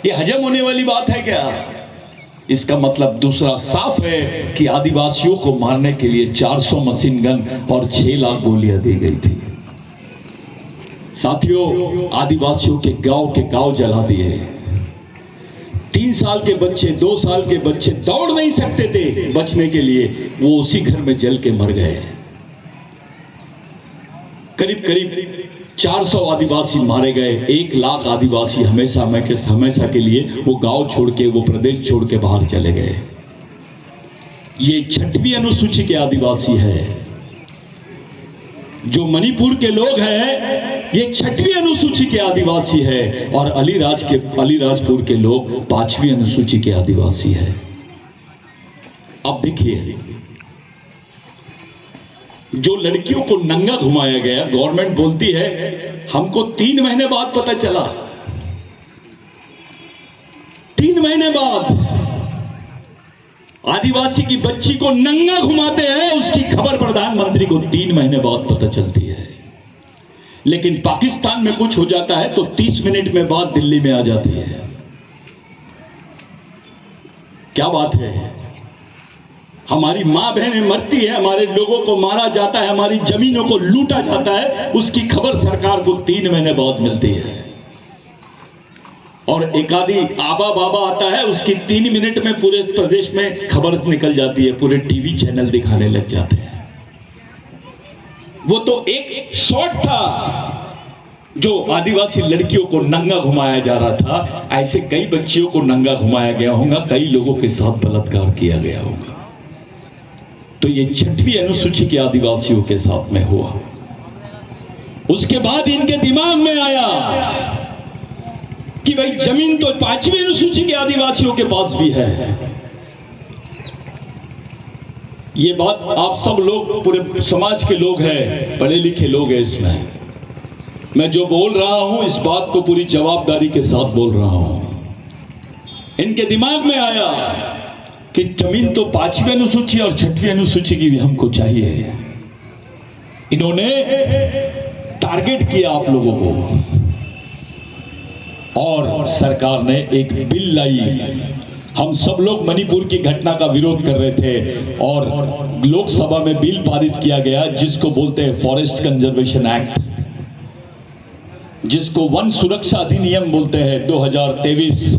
ये हजम होने वाली बात है क्या? इसका मतलब दूसरा साफ है कि आदिवासियों को मारने के लिए 400 मशीन गन और 6 लाख गोलियां दी गई थी। साथियों, आदिवासियों के गांव जला दिए। 3 साल के बच्चे, 2 साल के बच्चे दौड़ नहीं सकते थे बचने के लिए, वो उसी घर में जल के मर गए। करीब करीब 400 आदिवासी मारे गए। 1 लाख आदिवासी हमेशा के लिए वो गांव छोड़ के, वो प्रदेश छोड़ के बाहर चले गए। ये 6वीं अनुसूची के आदिवासी है। जो मणिपुर के लोग हैं, ये 6वीं अनुसूची के आदिवासी है, और अलीराजपुर के लोग 5वीं अनुसूची के आदिवासी है। अब देखिए, जो लड़कियों को नंगा घुमाया गया, गवर्नमेंट बोलती है हमको 3 महीने बाद पता चला। 3 महीने बाद आदिवासी की बच्ची को नंगा घुमाते हैं, उसकी खबर प्रधानमंत्री को 3 महीने बाद पता चलती है। लेकिन पाकिस्तान में कुछ हो जाता है तो 30 मिनट में बाद दिल्ली में आ जाती है। क्या बात है? हमारी मां बहनें मरती है, हमारे लोगों को मारा जाता है, हमारी जमीनों को लूटा जाता है, उसकी खबर सरकार को 3 महीने बाद मिलती है। और एक आदि आबा बाबा आता है, उसकी 3 मिनट में पूरे प्रदेश में खबर निकल जाती है, पूरे टीवी चैनल दिखाने लग जाते हैं। वो तो एक शॉट था जो आदिवासी लड़कियों को नंगा घुमाया जा रहा था। ऐसे कई बच्चियों को नंगा घुमाया गया होगा, कई लोगों के साथ बलात्कार किया गया होगा। तो ये 6वीं अनुसूची के आदिवासियों के साथ में हुआ। उसके बाद इनके दिमाग में आया कि भाई जमीन तो 5वीं अनुसूची के आदिवासियों के पास भी है। ये बात आप सब लोग, पूरे समाज के लोग हैं, पढ़े लिखे लोग हैं। इसमें मैं जो बोल रहा हूं, इस बात को पूरी जवाबदारी के साथ बोल रहा हूं। इनके दिमाग में आया कि जमीन तो 5वीं अनुसूची और 6वीं अनुसूची की भी हमको चाहिए। इन्होंने टारगेट किया आप लोगों को, और सरकार ने एक बिल लाई। हम सब लोग मणिपुर की घटना का विरोध कर रहे थे, और लोकसभा में बिल पारित किया गया जिसको बोलते हैं फॉरेस्ट कंजर्वेशन एक्ट, जिसको वन सुरक्षा अधिनियम बोलते हैं 2023।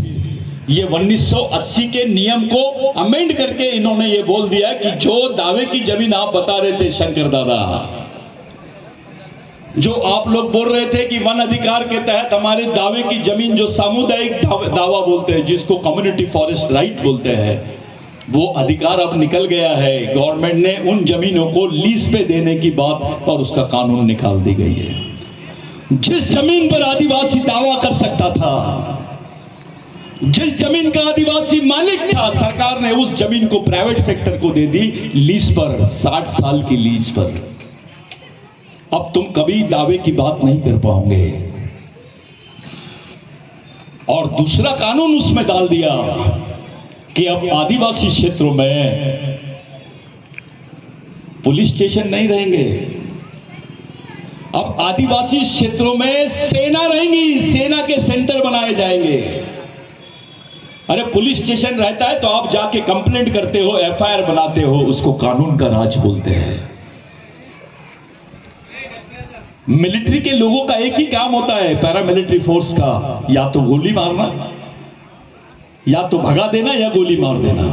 ये 1980 के नियम को अमेंड करके इन्होंने ये बोल दिया कि जो दावे की जमीन आप बता रहे थे शंकर दादा, जो आप लोग बोल रहे थे कि वन अधिकार के तहत हमारे दावे की जमीन, जो सामुदायिक दावा बोलते हैं, जिसको कम्युनिटी फॉरेस्ट राइट बोलते हैं, वो अधिकार अब निकल गया है। गवर्नमेंट ने उन जमीनों को लीज पे देने की बात और उसका कानून निकाल दी गई है। जिस जमीन पर आदिवासी दावा कर सकता था, जिस जमीन का आदिवासी मालिक था, सरकार ने उस जमीन को प्राइवेट सेक्टर को दे दी लीज पर, 60 साल की लीज पर। अब तुम कभी दावे की बात नहीं कर पाओगे। और दूसरा कानून उसमें डाल दिया कि अब आदिवासी क्षेत्रों में पुलिस स्टेशन नहीं रहेंगे। अब आदिवासी क्षेत्रों में सेना रहेंगी, सेना के सेंटर बनाए जाएंगे। अरे पुलिस स्टेशन रहता है तो आप जाके कंप्लेंट करते हो, एफआईआर बनाते हो, उसको कानून का राज बोलते हैं। मिलिट्री के लोगों का एक ही काम होता है, पैरामिलिट्री फोर्स का, या तो गोली मारना, या तो भगा देना, या गोली मार देना।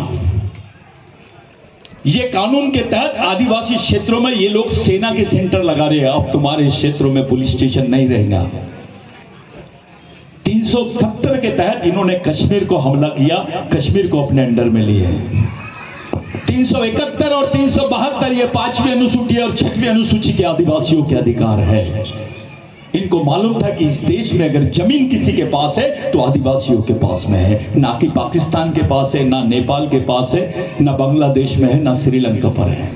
ये कानून के तहत आदिवासी क्षेत्रों में ये लोग सेना के सेंटर लगा रहे हैं। अब तुम्हारे क्षेत्रों में पुलिस स्टेशन नहीं रहेगा। 370 के तहत इन्होंने कश्मीर को हमला किया, कश्मीर को अपने अंडर में लिए। 371 और 372 ये 5वीं अनुसूची और 6वीं अनुसूची के आदिवासियों के अधिकार है। इनको मालूम था कि इस देश में अगर जमीन किसी के पास है तो आदिवासियों के पास में है, ना कि पाकिस्तान के पास है, ना नेपाल के पास है, ना बांग्लादेश में है, ना श्रीलंका पर है।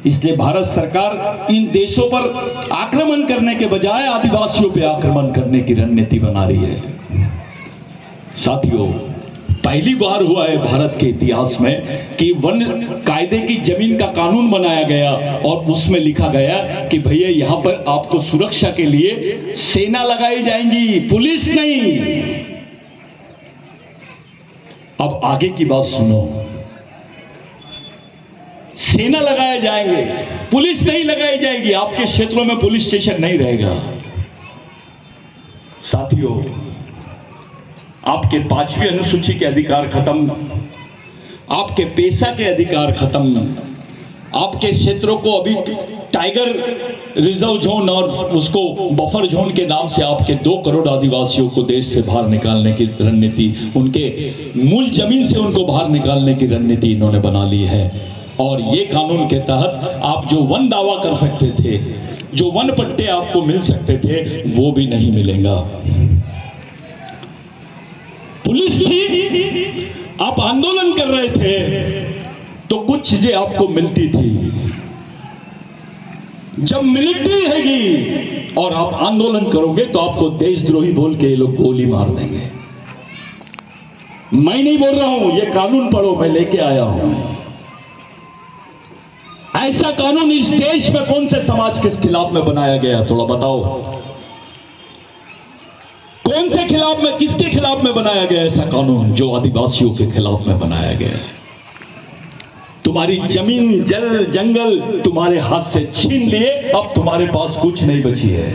इसलिए भारत सरकार इन देशों पर आक्रमण करने के बजाय आदिवासियों पर आक्रमण करने की रणनीति बना रही है। साथियों, पहली बार हुआ है भारत के इतिहास में कि वन कायदे की जमीन का कानून बनाया गया और उसमें लिखा गया कि भैया यहां पर आपको सुरक्षा के लिए सेना लगाई जाएंगी, पुलिस नहीं। अब आगे की बात सुनो। सेना लगाए जाएंगे, पुलिस नहीं लगाई जाएगी, आपके क्षेत्रों में पुलिस स्टेशन नहीं रहेगा। साथियों, आपके 5वीं अनुसूची के अधिकार खत्म, आपके पेशा के अधिकार खत्म, आपके क्षेत्रों को अभी टाइगर रिजर्व जोन और उसको बफर जोन के नाम से आपके 2 करोड़ आदिवासियों को देश से बाहर निकालने की रणनीति, उनके मूल जमीन से उनको बाहर निकालने की रणनीति इन्होंने बना ली है। और ये कानून के तहत आप जो वन दावा कर सकते थे, जो वन पट्टे आपको मिल सकते थे, वो भी नहीं मिलेगा। पुलिस थी, आप आंदोलन कर रहे थे तो कुछ चीजें आपको मिलती थी। जब मिलिट्री रहेगी और आप आंदोलन करोगे तो आपको देशद्रोही बोल के ये लोग गोली मार देंगे। मैं नहीं बोल रहा हूं, ये कानून पढ़ो, मैं लेके आया हूं। ऐसा कानून इस देश में कौन से समाज के खिलाफ में बनाया गया, थोड़ा बताओ। कौन से खिलाफ में, किसके खिलाफ में बनाया गया ऐसा कानून जो आदिवासियों के खिलाफ में बनाया गया है? तुम्हारी जमीन, जल, जंगल तुम्हारे हाथ से छीन लिए, अब तुम्हारे पास कुछ नहीं बची है।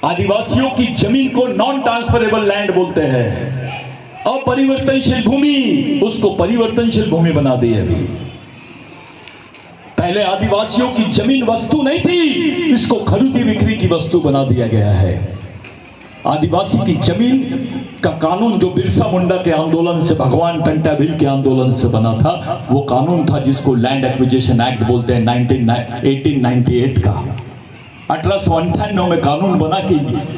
आदिवासियों की जमीन को नॉन ट्रांसफरेबल लैंड बोलते हैं, अपरिवर्तनशील भूमि, उसको परिवर्तनशील भूमि बना दी है। अभी पहले आदिवासियों की जमीन वस्तु नहीं थी, इसको खरीदी बिक्री की वस्तु बना दिया गया है। आदिवासी की जमीन का कानून जो बिरसा मुंडा के आंदोलन से, भगवान टंटा भील के आंदोलन से बना था, वो कानून था जिसको लैंड एक्विजिशन एक्ट बोलते हैं, 1898 का। 1898 में कानून बना कि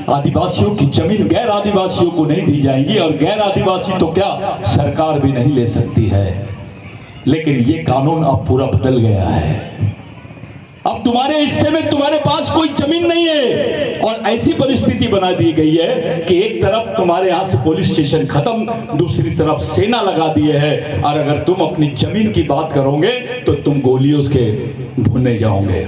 आदिवासियों की जमीन गैर आदिवासियों को नहीं दी जाएगी, और गैर आदिवासी तो क्या, सरकार भी नहीं ले सकती है। लेकिन ये कानून अब पूरा बदल गया है। अब तुम्हारे हिस्से में तुम्हारे पास कोई जमीन नहीं है, और ऐसी परिस्थिति बना दी गई है कि एक तरफ तुम्हारे यहां से पुलिस स्टेशन खत्म, दूसरी तरफ सेना लगा दिए है, और अगर तुम अपनी जमीन की बात करोगे तो तुम गोलियों के भुने जाओगे।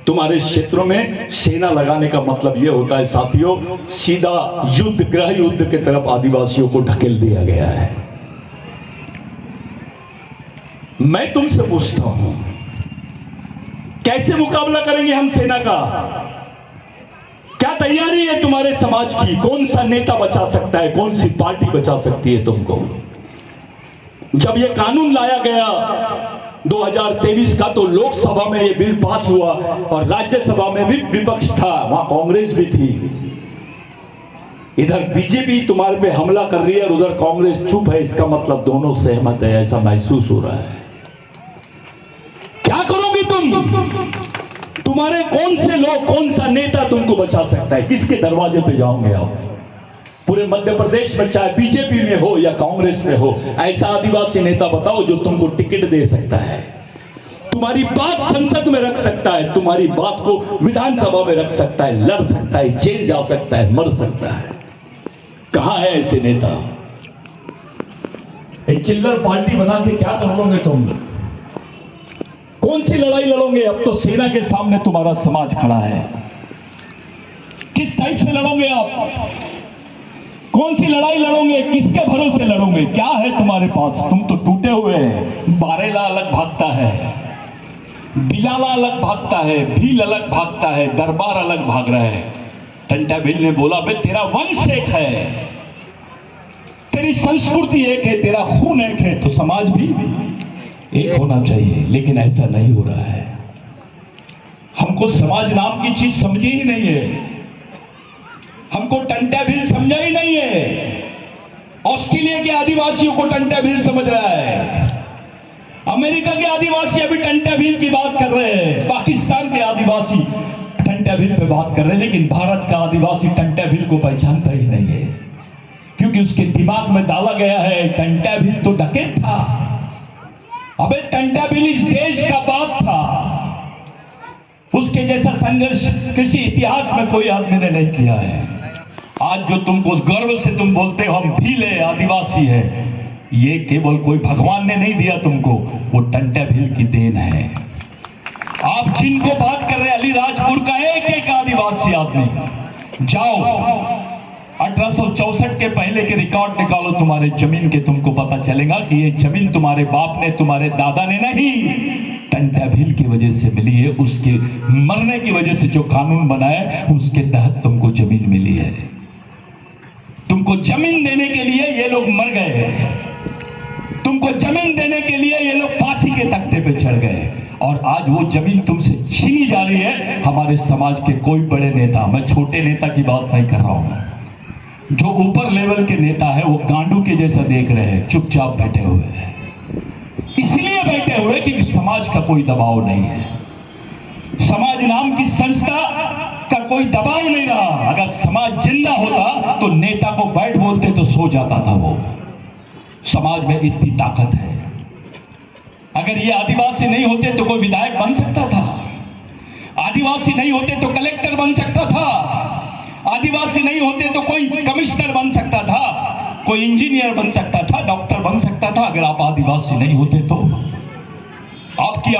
तुम्हारे क्षेत्रों में सेना लगाने का मतलब यह होता है साथियों, सीधा युद्ध, गृह युद्ध की तरफ आदिवासियों को ढकेल दिया गया है। मैं तुमसे पूछता हूं, कैसे मुकाबला करेंगे हम सेना का? क्या तैयारी है तुम्हारे समाज की? कौन सा नेता बचा सकता है, कौन सी पार्टी बचा सकती है तुमको? जब यह कानून लाया गया 2023 का, तो लोकसभा में यह बिल पास हुआ और राज्यसभा में भी विपक्ष था, वहां कांग्रेस भी थी। इधर बीजेपी तुम्हारे पे हमला कर रही है और उधर कांग्रेस चुप है, इसका मतलब दोनों सहमत है, ऐसा महसूस हो रहा है। क्या करोगे तुम? तुम्हारे कौन से लोग, कौन सा नेता तुमको बचा सकता है? किसके दरवाजे पे जाओगे आप? पूरे मध्य प्रदेश में चाहे बीजेपी में हो या कांग्रेस में हो, ऐसा आदिवासी नेता बताओ जो तुमको टिकट दे सकता है, तुम्हारी बात संसद में रख सकता है, तुम्हारी बात को विधानसभा में रख सकता है, लड़ सकता है, जेल जा सकता है, मर सकता है। कहां है ऐसे नेता? एक चिल्लर पार्टी बना के क्या कर लोगे तुम? कौन सी लड़ाई लड़ोगे? अब तो सेना के सामने तुम्हारा समाज खड़ा है। किस टाइप से लड़ोगे आप? कौन सी लड़ाई लड़ोगे? किसके भरोसे लड़ोगे? क्या है तुम्हारे पास? तुम तो टूटे हुए हैं। बारेला अलग भागता है, बिलाला अलग भागता है, भील अलग भागता है, दरबार अलग भाग रहा है। टंटा भील ने बोला, बे तेरा वंश एक है, तेरी संस्कृति एक है, तेरा खून एक है, तो समाज भी एक होना चाहिए। लेकिन ऐसा नहीं हो रहा है। हमको समाज नाम की चीज समझी ही नहीं है, हमको टंटा भील समझा ही नहीं है। ऑस्ट्रेलिया के आदिवासियों को टंटा भील समझ रहा है, अमेरिका के आदिवासी अभी टंटा भील की बात कर रहे हैं, पाकिस्तान के आदिवासी टंटा भील पे बात कर रहे हैं, लेकिन भारत का आदिवासी टंटा भील को पहचानता ही नहीं है, क्योंकि उसके दिमाग में डाला गया है टंटा भील तो डकैत था। अबे टंटा भील इस देश का बाप था, उसके जैसा संघर्ष किसी इतिहास में कोई आदमी ने नहीं किया है। आज जो तुमको गर्व से तुम बोलते हो हम भील है, आदिवासी है, ये केवल कोई भगवान ने नहीं दिया तुमको, वो टंटा भील की देन है। आप जिनको बात कर रहे हैं अलीराजपुर का एक एक आदिवासी आदमी, जाओ 1864 के पहले के रिकॉर्ड निकालो तुम्हारे जमीन के, तुमको पता चलेगा कि ये जमीन तुम्हारे बाप ने, तुम्हारे दादा ने नहीं, टंटाभिल की वजह से मिली है। उसके मरने की वजह से जो कानून बनाए उसके तहत तुमको जमीन मिली है। तुमको जमीन देने के लिए ये लोग मर गए, तुमको जमीन देने के लिए ये लोग फांसी के तख्ते पे चढ़ गए, और आज वो जमीन तुमसे छीनी जा रही है। हमारे समाज के कोई बड़े नेता, मैं छोटे नेता की बात नहीं कर रहा हूं, जो ऊपर लेवल के नेता है वो गांडू के जैसा देख रहे हैं, चुपचाप बैठे हुए हैं। इसलिए बैठे हुए कि समाज का कोई दबाव नहीं है, समाज नाम की संस्था का कोई दबाव नहीं रहा। अगर समाज जिंदा होता तो नेता को बैठ बोलते तो सो जाता था वो। समाज में इतनी ताकत है। अगर ये आदिवासी नहीं होते तो कोई विधायक बन सकता था, आदिवासी नहीं होते तो कलेक्टर बन सकता था, आदिवासी नहीं होते तो कोई कमिश्नर बन सकता था, कोई इंजीनियर बन सकता था, डॉक्टर बन सकता था। अगर आप आदिवासी नहीं होते तो आपकी